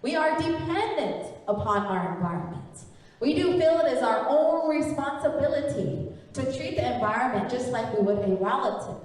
We are dependent upon our environment. We do feel it is our own responsibility to treat the environment just like we would a relative.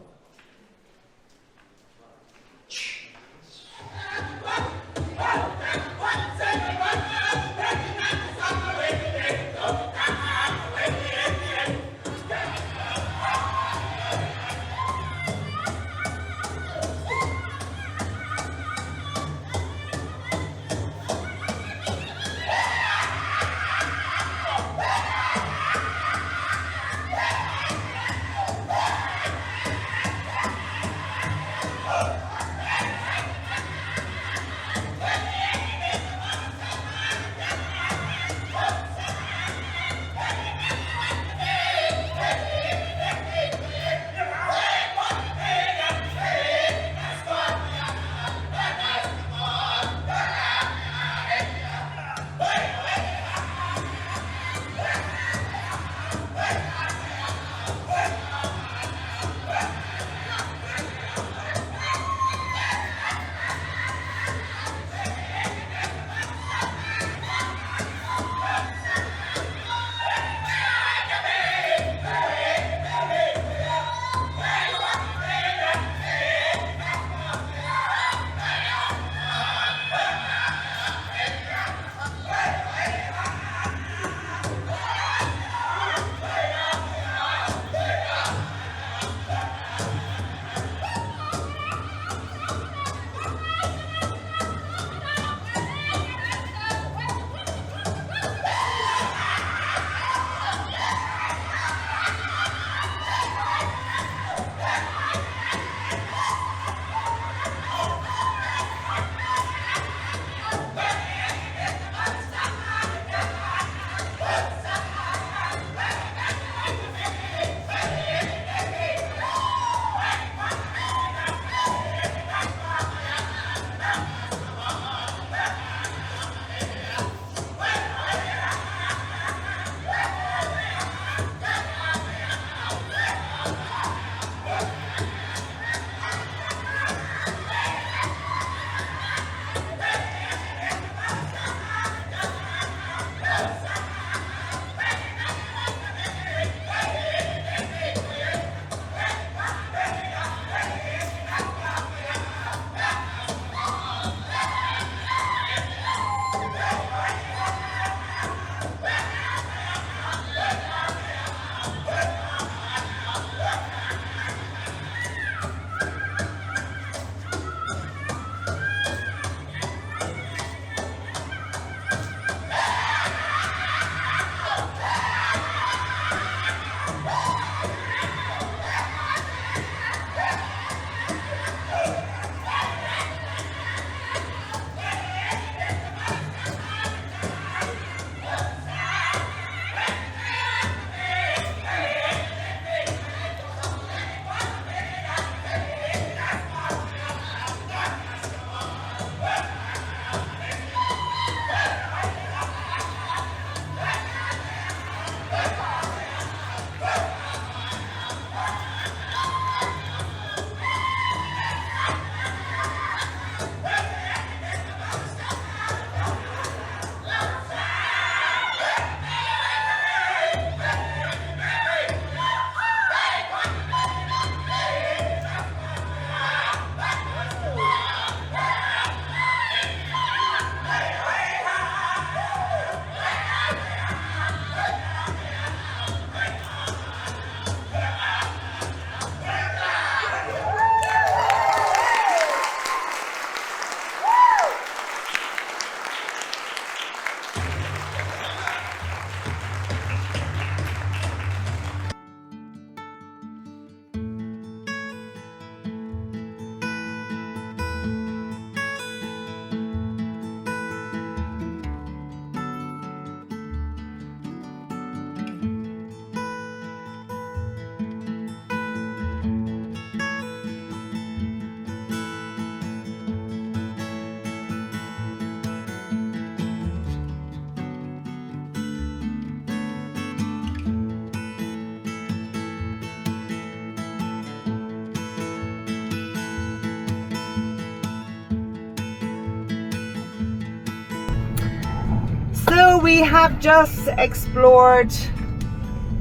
we have just explored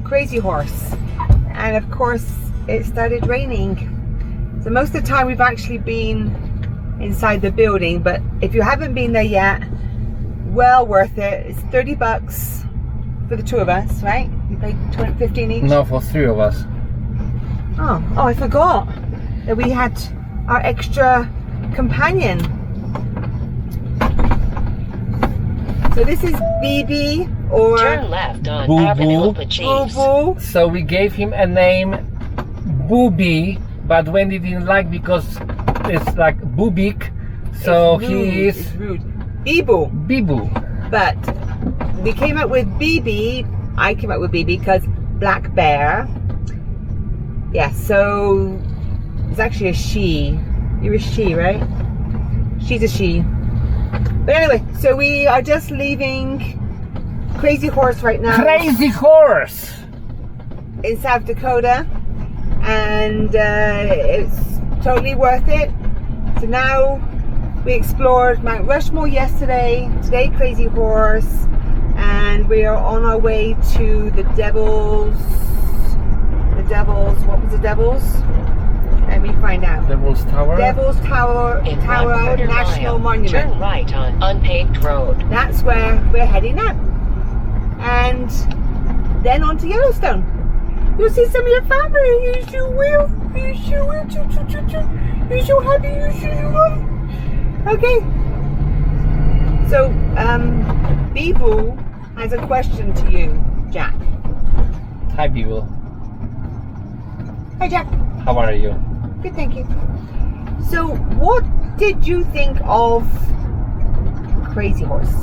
Crazy Horse, and of course it started raining. So most of the time we've actually been inside the building, but if you haven't been there yet, well worth it. It's $30 for the two of us, right? You paid $15 each? No, for 3 of us. Oh, I forgot that we had our extra companion. So this is BB, or Turn left on Boo Avenue Boo. Cheese. Boo Boo. So we gave him a name, Booby, but Wendy didn't like because it's like Bubik, so It's rude, he it's is rude. Bibu. Bibu. But we came up with BB. I came up with BB because Black Bear. Yeah, so it's actually a she. You're a she, right? She's a she. But anyway, so we are just leaving Crazy Horse right now. Crazy Horse! In South Dakota, and it's totally worth it. So now we explored Mount Rushmore yesterday, today Crazy Horse, and we are on our way to the Devil's, what was the Devil's? Let me find out. Devil's Tower? Devil's Tower, In Tower 1/4 National mile, Monument. turn right on unpaved road. That's where we're heading now. And then on to Yellowstone. You'll see some of your family. You sure will. You sure will. You so happy. You sure will. Okay. So, Bibu has a question to you, Jack. Hi, Bibu. Hi, Jack. How are you? Good, thank you. So, what did you think of Crazy Horse?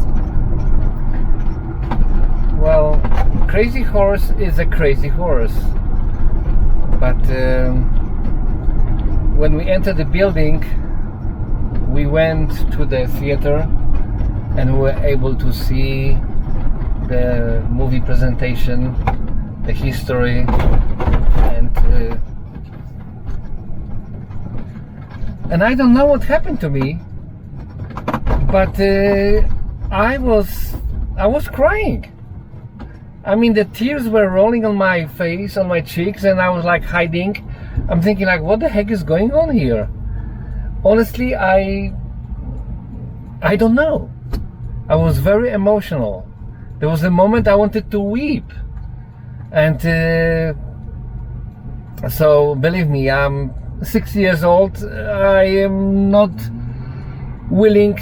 Well, Crazy Horse is a crazy horse. But when we entered the building, we went to the theater and we were able to see the movie presentation, the history, and I don't know what happened to me, but I was crying. I mean, the tears were rolling on my face, on my cheeks, and I was like hiding. I'm thinking like, what the heck is going on here? Honestly, I don't know. I was very emotional. There was a moment I wanted to weep. And so believe me, I'm 6 years old. I am not willing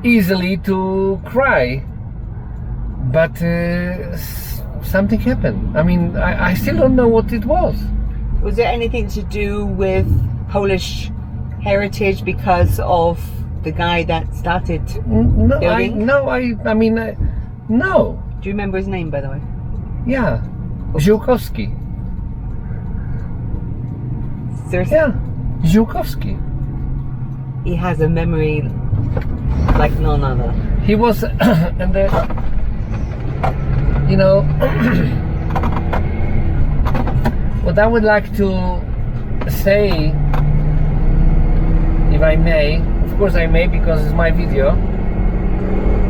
easily to cry. But something happened. I mean, I still don't know what it was. Was there anything to do with Polish heritage because of the guy that started building? I mean, no. Do you remember his name, by the way? Yeah, Ziółkowski. Seriously? Yeah, Ziółkowski. He has a memory like none other. He was, and you know, what I would like to say, if I may, of course I may because it's my video,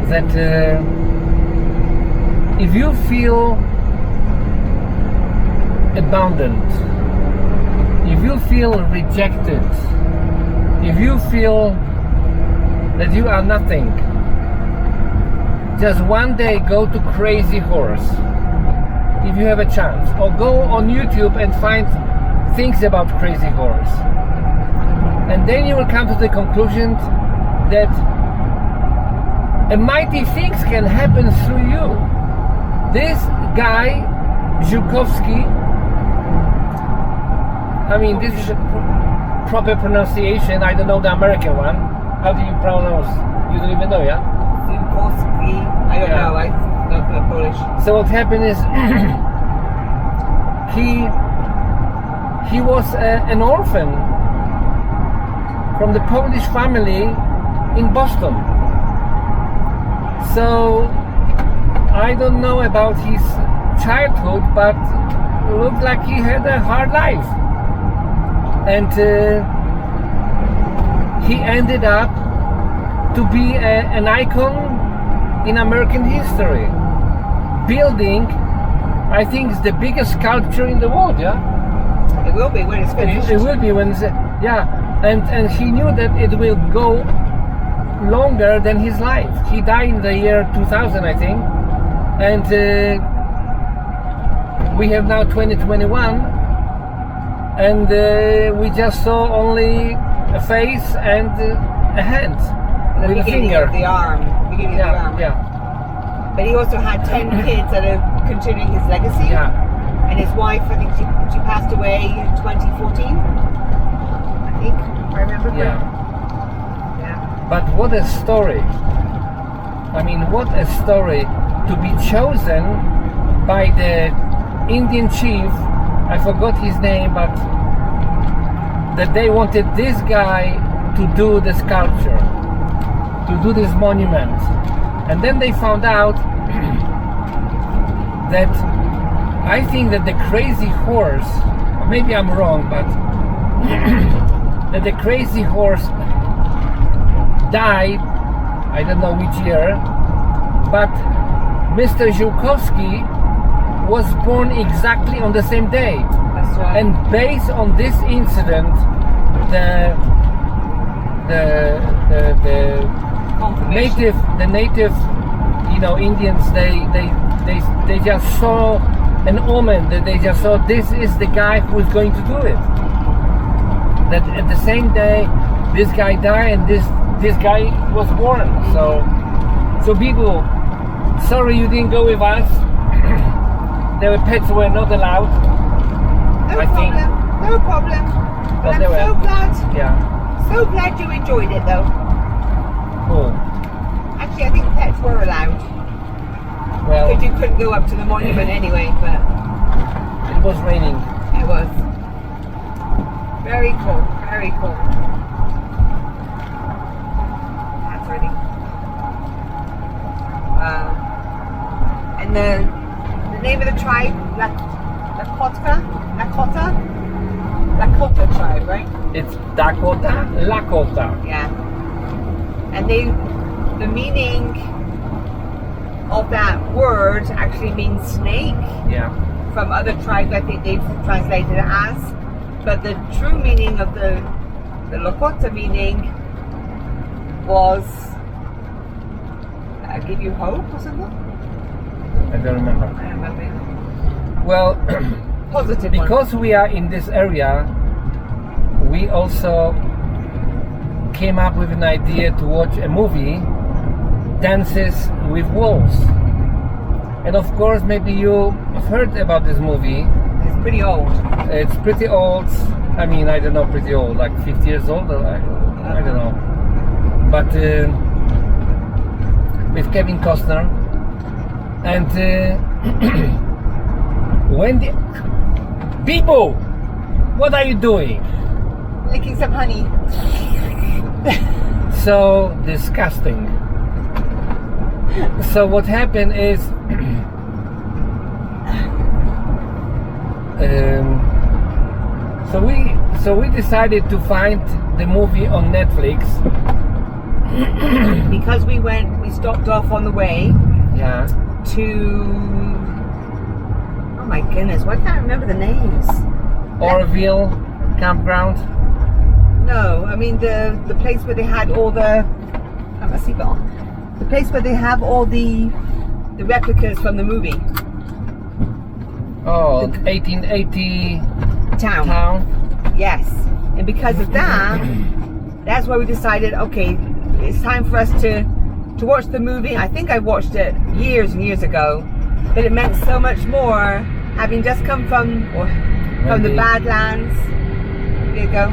that if you feel abandoned, if you feel rejected, if you feel that you are nothing, just one day go to Crazy Horse if you have a chance, or go on YouTube and find things about Crazy Horse, and then you will come to the conclusion that mighty things can happen through you. This guy Ziółkowski, I mean, this is the proper pronunciation, I don't know the American one. How do you pronounce? You don't even know, yeah? Ziółkowski. I don't know. I don't know Polish. So what happened is he was an orphan from the Polish family in Boston. So I don't know about his childhood, but it looked like he had a hard life, and he ended up to be an icon in American history. Building, I think, is the biggest sculpture in the world. Yeah, It will be when it's finished. it will be when it's, yeah, and he knew that it will go longer than his life. He died in the year 2000, I think, and we have now 2021, and we just saw only a face and a hand The with a beginning finger. of the arm. Beginning of the arm. Yeah, But he also had 10 kids that are continuing his legacy. yeah. And his wife, I think she passed away in 2014. I think, if I remember Yeah. correctly. Yeah. But what a story! I mean, what a story to be chosen by the Indian chief. I forgot his name, but that they wanted this guy to do the sculpture, to do this monument. And then they found out that I think that the crazy horse, maybe I'm wrong, but that the crazy horse died, I don't know which year, but Mr. Ziółkowski was born exactly on the same day. That's right. And based on this incident, the Confirmation. native, Indians, they just saw an omen, that they just saw this is the guy who is going to do it. That at the same day, this guy died and this guy was born. So people, sorry you didn't go with us. The pets were not allowed. No I problem. think. No problem. But But I'm they were- so glad. Yeah. So glad you enjoyed it though. Cool. Actually, I think pets were allowed. Well, Because you couldn't go up to the monument anyway, but it was raining. it was. Very cool. Very cool. That's ready. Wow. And the name of the tribe, Lakota tribe, right? It's Dakota, Lakota. Yeah. And the meaning of that word actually means snake. Yeah. From other tribes, I think they've translated it as. But the true meaning of the Lakota meaning was give you hope or something? I don't remember. I don't remember. Well, Positive one. because we are in this area, we also came up with an idea to watch a movie, Dances with Wolves. And of course, maybe you've heard about this movie. It's pretty old. It's pretty old. I mean, I don't know, pretty old, like 50 years old, or I don't know. But with Kevin Costner. And when the people, what are you doing? Licking some honey. So disgusting. So what happened is so we decided to find the movie on Netflix. Because we stopped off on the way Yeah. to, oh my goodness, why can't I remember the names? Orville campground. No, I mean the place where they had all the, the place where they have all the replicas from the movie. Oh, 1880 Town. town. Yes. And because of that, that's why we decided, okay, it's time for us to watch the movie. I think I watched it years and years ago, but it meant so much more having just come from the Maybe. Badlands. There you go.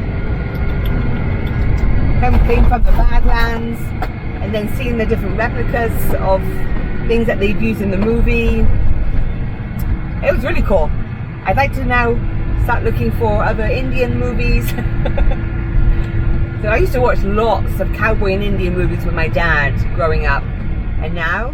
Came from the Badlands, and then seeing the different replicas of things that they've used in the movie. It was really cool. I'd like to now start looking for other Indian movies. So I used to watch lots of cowboy and Indian movies with my dad growing up, and now